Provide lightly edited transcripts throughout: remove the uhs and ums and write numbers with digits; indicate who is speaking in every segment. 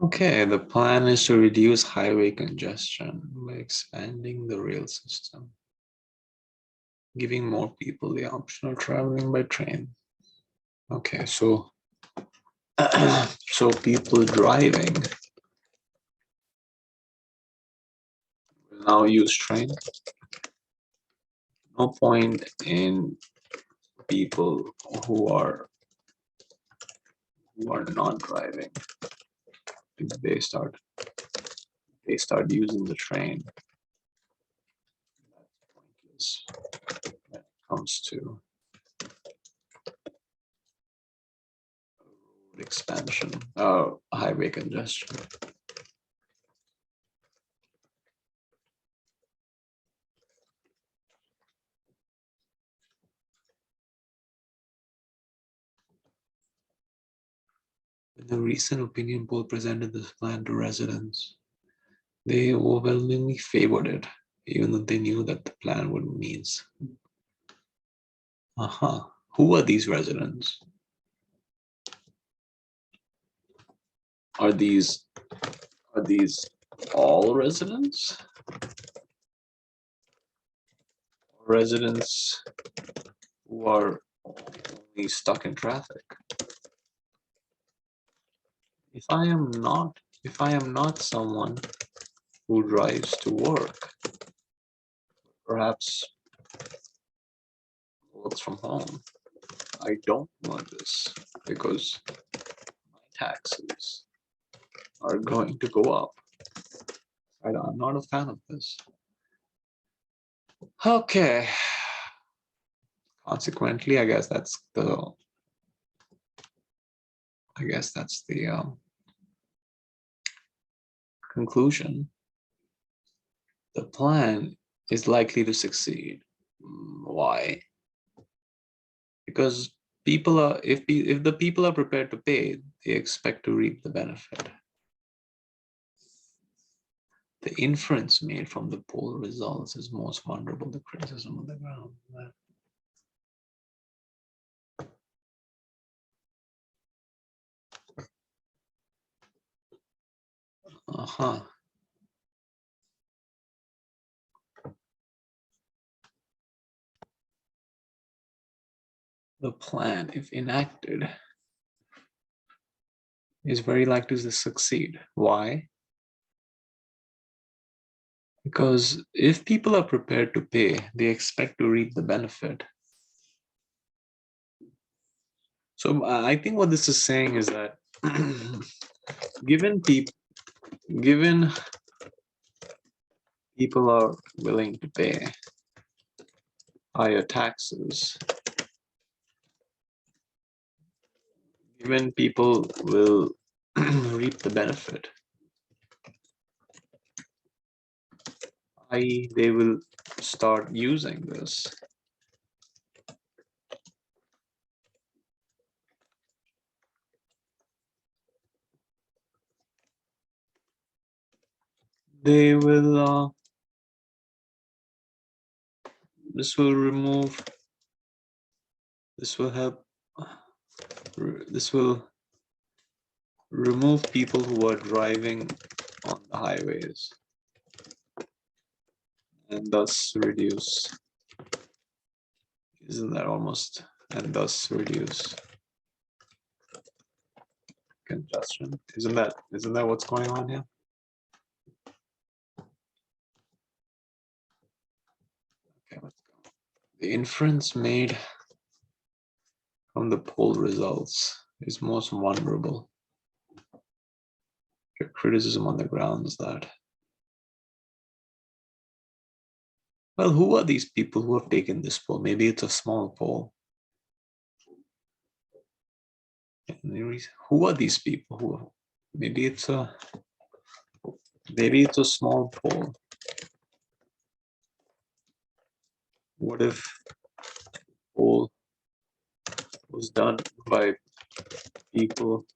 Speaker 1: Okay, the plan is to reduce highway congestion by expanding the rail system, giving more people the option of traveling by train. Okay, so so people driving will now use train. No point in people who are not driving if they start using the train. That's pointless when it comes to road expansion, highway congestion. When the recent opinion poll presented this plan to residents, they overwhelmingly favored it, even though they knew that the plan would means. Who are these residents? Are these all residents? Residents who are only stuck in traffic? If I am not someone who drives to work, perhaps works from home, I don't want this because my taxes are going to go up. I'm not a fan of this. Okay. Consequently, I guess that's the conclusion. The plan is likely to succeed. Why? Because people are, if the people are prepared to pay, they expect to reap the benefit. The inference made from the poll results is most vulnerable to criticism on the ground. The plan, if enacted, is very likely to succeed. Why? Because if people are prepared to pay, they expect to reap the benefit. So I think what this is saying is that given people are willing to pay higher taxes, given people will reap the benefit, i.e. they will start using this. They will, this will help, this will remove people who are driving on the highways and thus reduce, isn't that almost, and thus reduce congestion. Isn't that what's going on here? Okay, let's go. The inference made from the poll results is most vulnerable to criticism on the grounds that, well, who are these people who have taken this poll? Maybe it's a small poll. Who are these people who? Maybe it's a small poll. What if poll was done by people?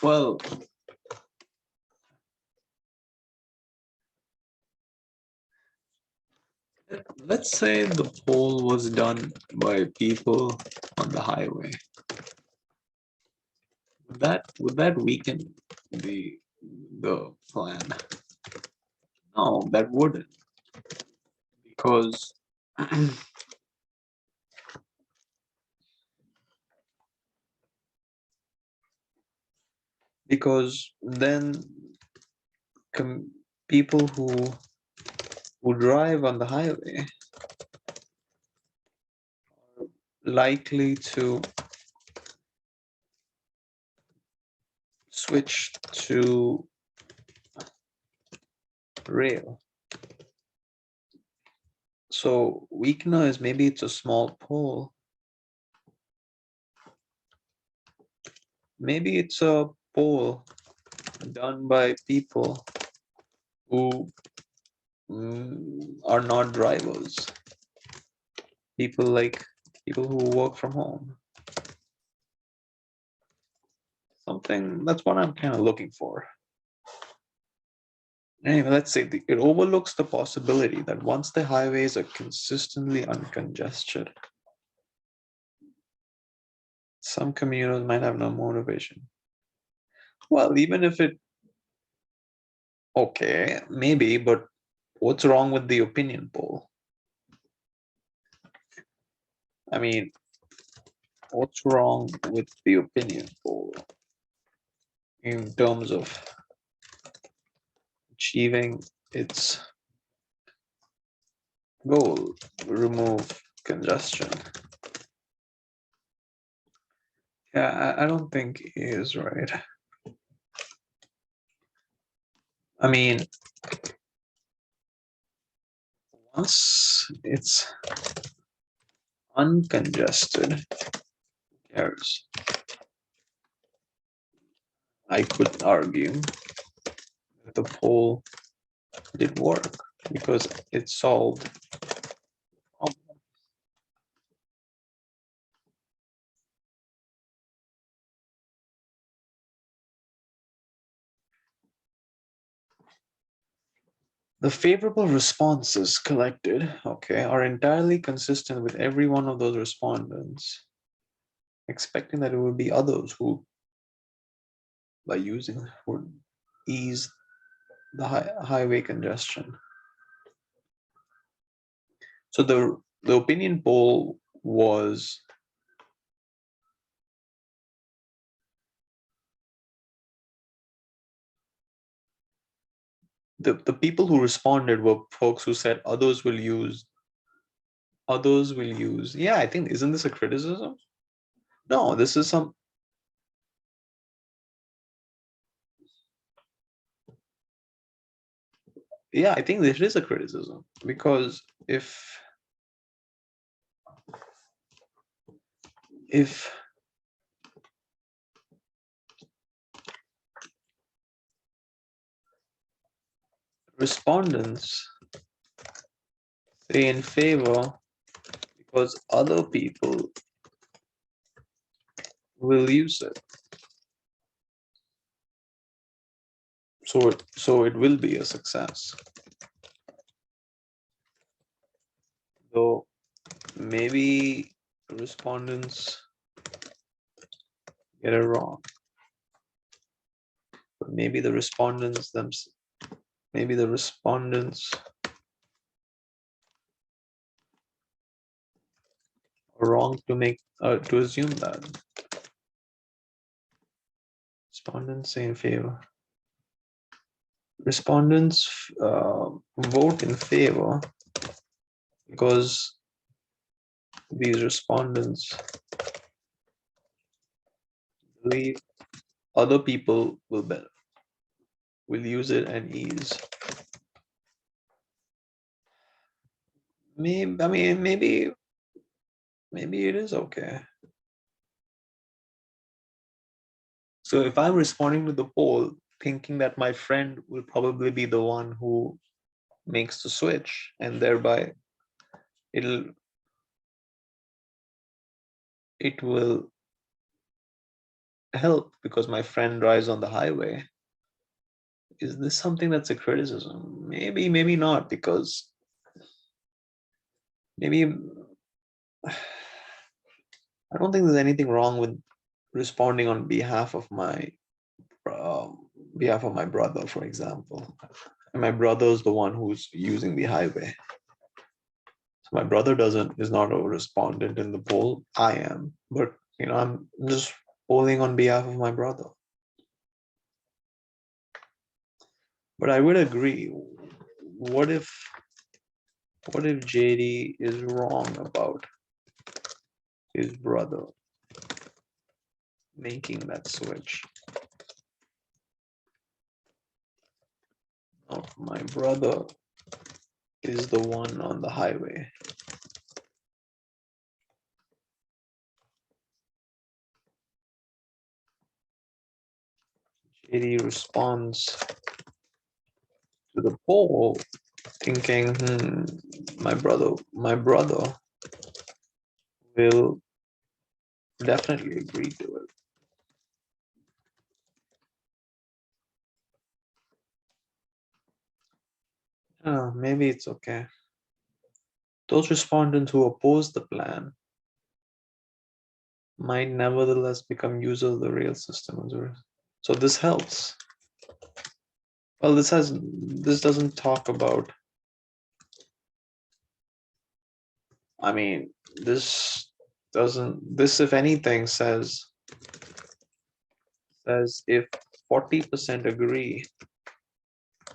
Speaker 1: Well, let's say the poll was done by people on the highway. would that weaken the plan? No, that wouldn't, because because then people who drive on the highway are likely to switch to rail. So weakener is maybe it's a small pole. Maybe it's a pole done by people who are not drivers. People who work from home. Something that's what I'm kind of looking for. Anyway, let's say it overlooks the possibility that once the highways are consistently uncongested, some commuters might have no motivation. Well, even if it, okay, maybe, but what's wrong with the opinion poll? I mean, what's wrong with the opinion poll in terms of achieving its goal, remove congestion? Yeah, I don't think he is right. I mean, once it's uncongested, who cares? I could argue that the poll did work because it solved the problem. The favorable responses collected, okay, are entirely consistent with every one of those respondents, expecting that it would be others who, by using, would ease the highway congestion. So the opinion poll was the people who responded were folks who said others will use. Yeah, I think, isn't this a criticism? No, this is some. Yeah, I think this is a criticism, because if respondents say in favor because other people will use it, so it will be a success. Though maybe respondents get it wrong, but maybe the respondents are wrong to assume that. Respondents say in favor. Respondents vote in favor because these respondents believe other people will use it and ease. Maybe, I mean, maybe it is okay. So if I'm responding to the poll thinking that my friend will probably be the one who makes the switch, and thereby it will help because my friend drives on the highway, is this something that's a criticism? Maybe, maybe not, because maybe I don't think there's anything wrong with responding on behalf of my brother, for example. And my brother is the one who's using the highway. So my brother is not a respondent in the poll. I am, but I'm just polling on behalf of my brother. But I would agree. What if JD is wrong about his brother making that switch? Now, my brother is the one on the highway. JD responds to the poll thinking, my brother will definitely agree to it. Maybe it's okay. Those respondents who oppose the plan might nevertheless become users of the rail system. So this helps. Well, this doesn't talk about, this if anything says if 40% agree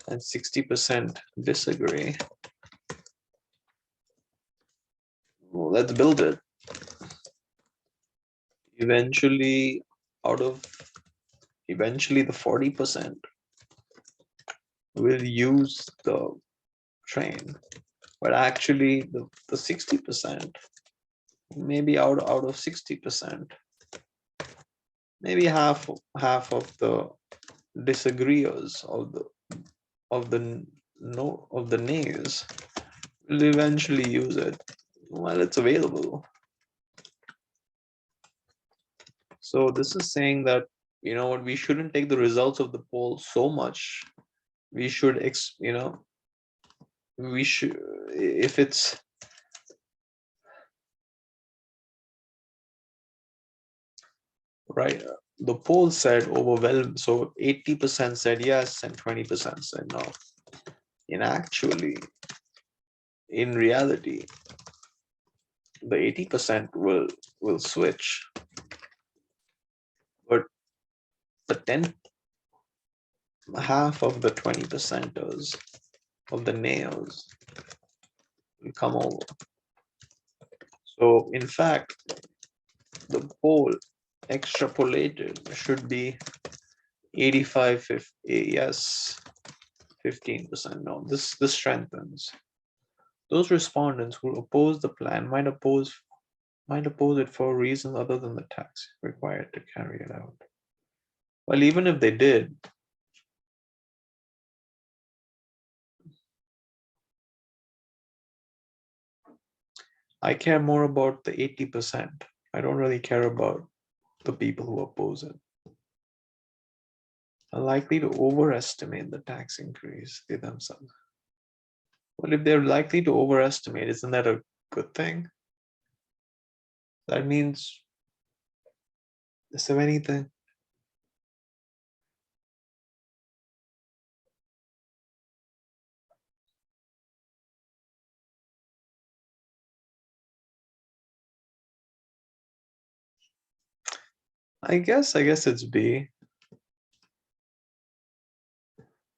Speaker 1: and 60% disagree, well, let's build it. Eventually the 40% will use the train, but actually the 60%, maybe out of 60%, maybe half of the disagreeers of the nays will eventually use it while it's available. So this is saying that, what, we shouldn't take the results of the poll so much. We should if it's right, the poll said overwhelmed, so 80% said yes and 20% said no. In reality, the 80% will switch, but the half of the 20%ers of the nails will come over. So in fact, the poll extrapolated should be 85 yes, 15% no. This strengthens. Those respondents who oppose the plan might oppose it for a reason other than the tax required to carry it out. Well, even if they did, I care more about the 80%. I don't really care about the people who oppose it. Are likely to overestimate the tax increase they themselves. Well, if they're likely to overestimate, isn't that a good thing? That means, is there anything? I guess it's B.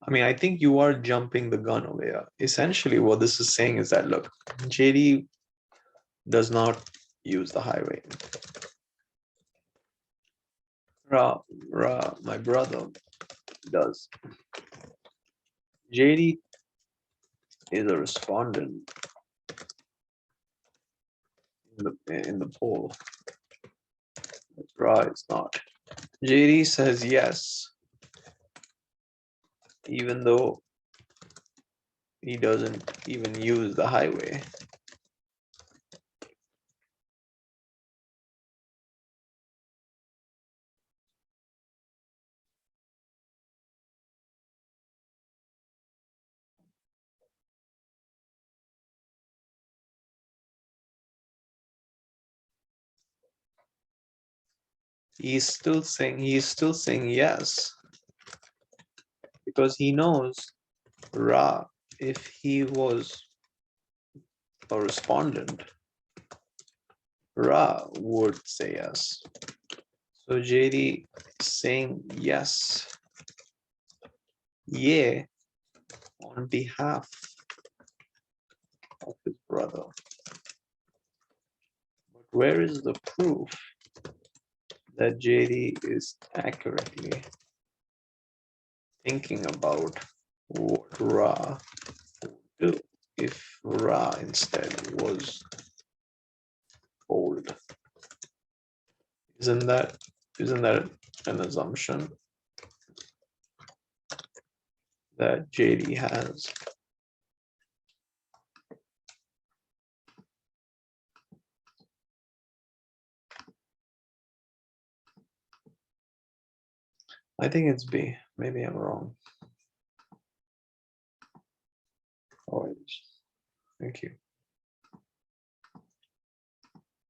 Speaker 1: I think you are jumping the gun over here. Essentially, what this is saying is that, look, JD does not use the highway. My brother does. JD is a respondent in the poll. Ra is not. JD says yes, even though he doesn't even use the highway. He's still saying yes, because he knows Ra, if he was a respondent, Ra would say yes. So JD saying yes, yeah, on behalf of his brother. But where is the proof that JD is accurately thinking about what Ra would do if Ra instead was old? Isn't that an assumption that JD has? I think it's B. Maybe I'm wrong. Oh, thank you.